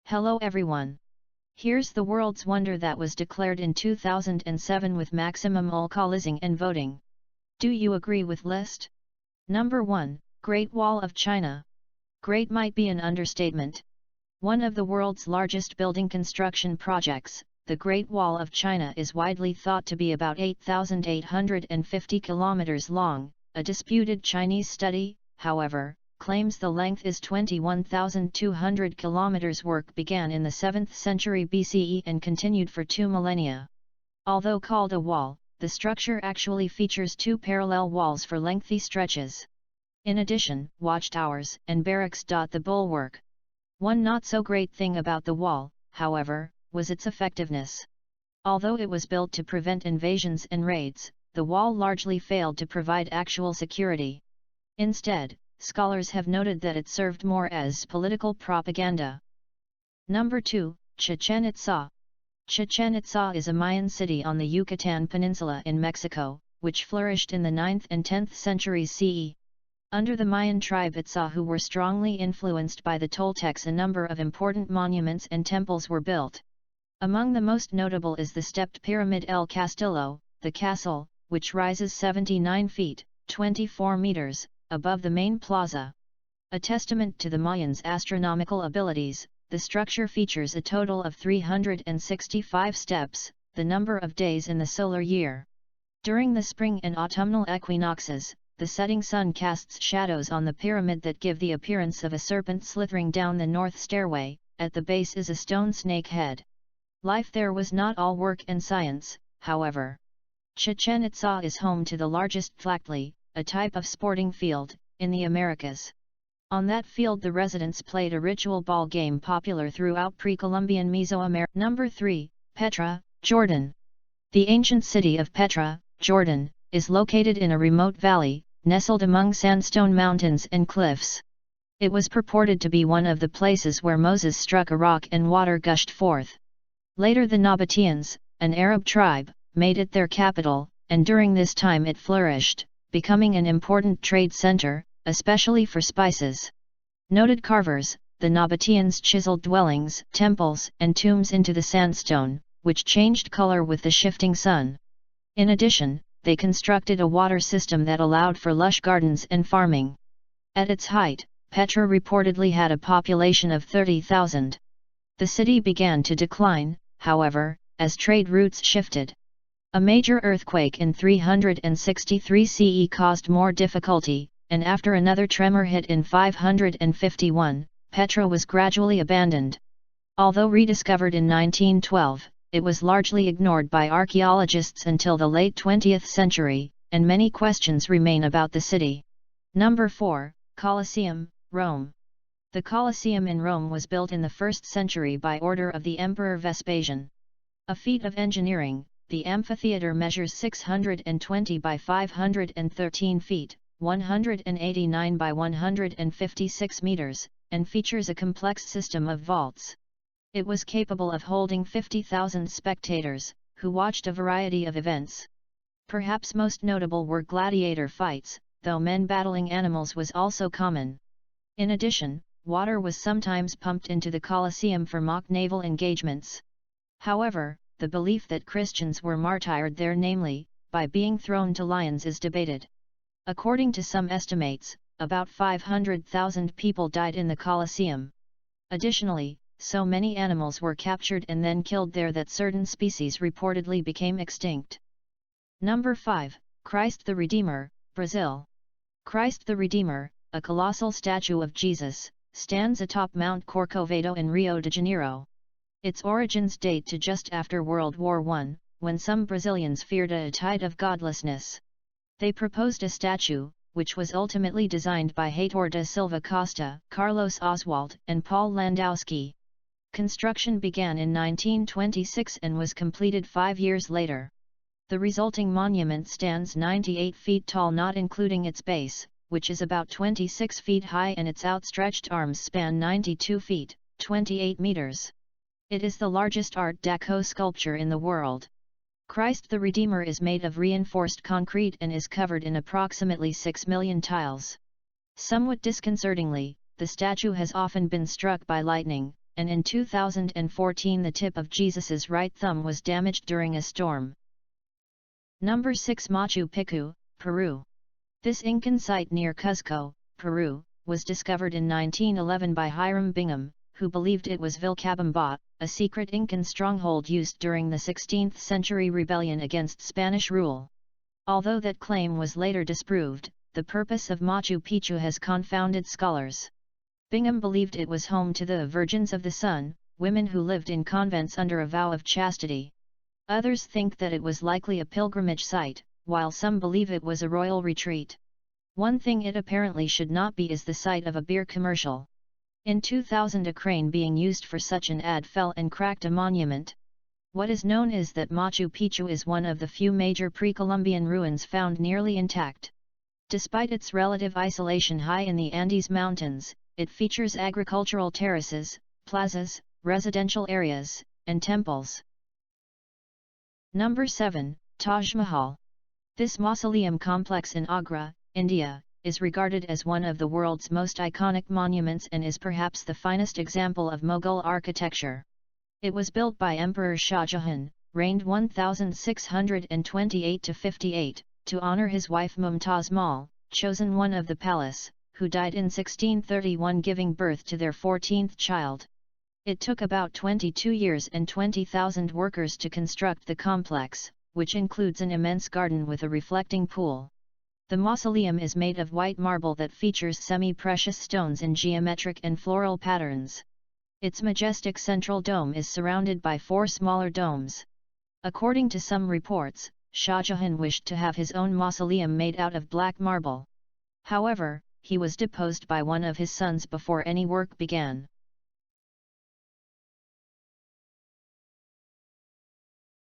Hello everyone. Here's the world's wonder that was declared in 2007 with maximum alcoholism and voting. Do you agree with list? Number 1, Great Wall of China. Great might be an understatement. One of the world's largest building construction projects, the Great Wall of China is widely thought to be about 8,850 kilometers long. A disputed Chinese study, however, claims the length is 21,200 kilometers. Work began in the 7th century BCE and continued for 2 millennia. Although called a wall, the structure actually features 2 parallel walls for lengthy stretches. In addition, watchtowers and barracks dot the bulwark. One not-so-great thing about the wall, however, was its effectiveness. Although it was built to prevent invasions and raids, the wall largely failed to provide actual security. Instead, scholars have noted that it served more as political propaganda. Number 2, Chichen Itza. Chichen Itza is a Mayan city on the Yucatan Peninsula in Mexico, which flourished in the 9th and 10th centuries CE. Under the Mayan tribe Itza, who were strongly influenced by the Toltecs, a number of important monuments and temples were built. Among the most notable is the stepped Pyramid El Castillo, the castle, which rises 79 feet, 24 meters, above the main plaza. A testament to the Mayans' astronomical abilities, the structure features a total of 365 steps, the number of days in the solar year. During the spring and autumnal equinoxes, the setting sun casts shadows on the pyramid that give the appearance of a serpent slithering down the north stairway. At the base is a stone snake head. Life there was not all work and science, however. Chichen Itza is home to the largest tlachtli, a type of sporting field, in the Americas. On that field the residents played a ritual ball game popular throughout pre-Columbian Mesoamerica. Number 3, Petra, Jordan. The ancient city of Petra, Jordan, is located in a remote valley, nestled among sandstone mountains and cliffs. It was purported to be one of the places where Moses struck a rock and water gushed forth. Later the Nabateans, an Arab tribe, made it their capital, and during this time it flourished, becoming an important trade center, especially for spices. Noted carvers, the Nabateans chiseled dwellings, temples, and tombs into the sandstone, which changed color with the shifting sun. In addition, they constructed a water system that allowed for lush gardens and farming. At its height, Petra reportedly had a population of 30,000. The city began to decline, however, as trade routes shifted. A major earthquake in 363 CE caused more difficulty, and after another tremor hit in 551, Petra was gradually abandoned. Although rediscovered in 1912, it was largely ignored by archaeologists until the late 20th century, and many questions remain about the city. Number 4, Colosseum, Rome. The Colosseum in Rome was built in the 1st century by order of the Emperor Vespasian. A feat of engineering, the amphitheater measures 620 by 513 feet, 189 by 156 meters, and features a complex system of vaults. It was capable of holding 50,000 spectators, who watched a variety of events. Perhaps most notable were gladiator fights, though men battling animals was also common. In addition, water was sometimes pumped into the Colosseum for mock naval engagements. However, the belief that Christians were martyred there, namely, by being thrown to lions, is debated. According to some estimates, about 500,000 people died in the Colosseum. Additionally, so many animals were captured and then killed there that certain species reportedly became extinct. Number 5, Christ the Redeemer, Brazil. Christ the Redeemer, a colossal statue of Jesus, stands atop Mount Corcovado in Rio de Janeiro. Its origins date to just after World War I, when some Brazilians feared a tide of godlessness. They proposed a statue, which was ultimately designed by Heitor da Silva Costa, Carlos Oswald, and Paul Landowski. Construction began in 1926 and was completed 5 years later. The resulting monument stands 98 feet tall, not including its base, which is about 26 feet high, and its outstretched arms span 92 feet, 28 meters. It is the largest Art Deco sculpture in the world. Christ the Redeemer is made of reinforced concrete and is covered in approximately 6 million tiles. Somewhat disconcertingly, the statue has often been struck by lightning, and in 2014 the tip of Jesus's right thumb was damaged during a storm. Number 6. Machu Picchu, Peru. This Incan site near Cuzco, Peru, was discovered in 1911 by Hiram Bingham, who believed it was Vilcabamba, a secret Incan stronghold used during the 16th century rebellion against Spanish rule. Although that claim was later disproved, the purpose of Machu Picchu has confounded scholars. Bingham believed it was home to the Virgins of the Sun, women who lived in convents under a vow of chastity. Others think that it was likely a pilgrimage site, while some believe it was a royal retreat. One thing it apparently should not be is the site of a beer commercial. In 2000 a crane being used for such an ad fell and cracked a monument. What is known is that Machu Picchu is one of the few major pre-Columbian ruins found nearly intact. Despite its relative isolation high in the Andes Mountains, it features agricultural terraces, plazas, residential areas, and temples. Number 7. Taj Mahal. This mausoleum complex in Agra, India, is regarded as one of the world's most iconic monuments and is perhaps the finest example of Mughal architecture. It was built by Emperor Shah Jahan, reigned 1628–58, to honor his wife Mumtaz Mahal, chosen one of the palace, who died in 1631 giving birth to their 14th child. It took about 22 years and 20,000 workers to construct the complex, which includes an immense garden with a reflecting pool. The mausoleum is made of white marble that features semi-precious stones in geometric and floral patterns. Its majestic central dome is surrounded by 4 smaller domes. According to some reports, Shah Jahan wished to have his own mausoleum made out of black marble. However, he was deposed by one of his sons before any work began.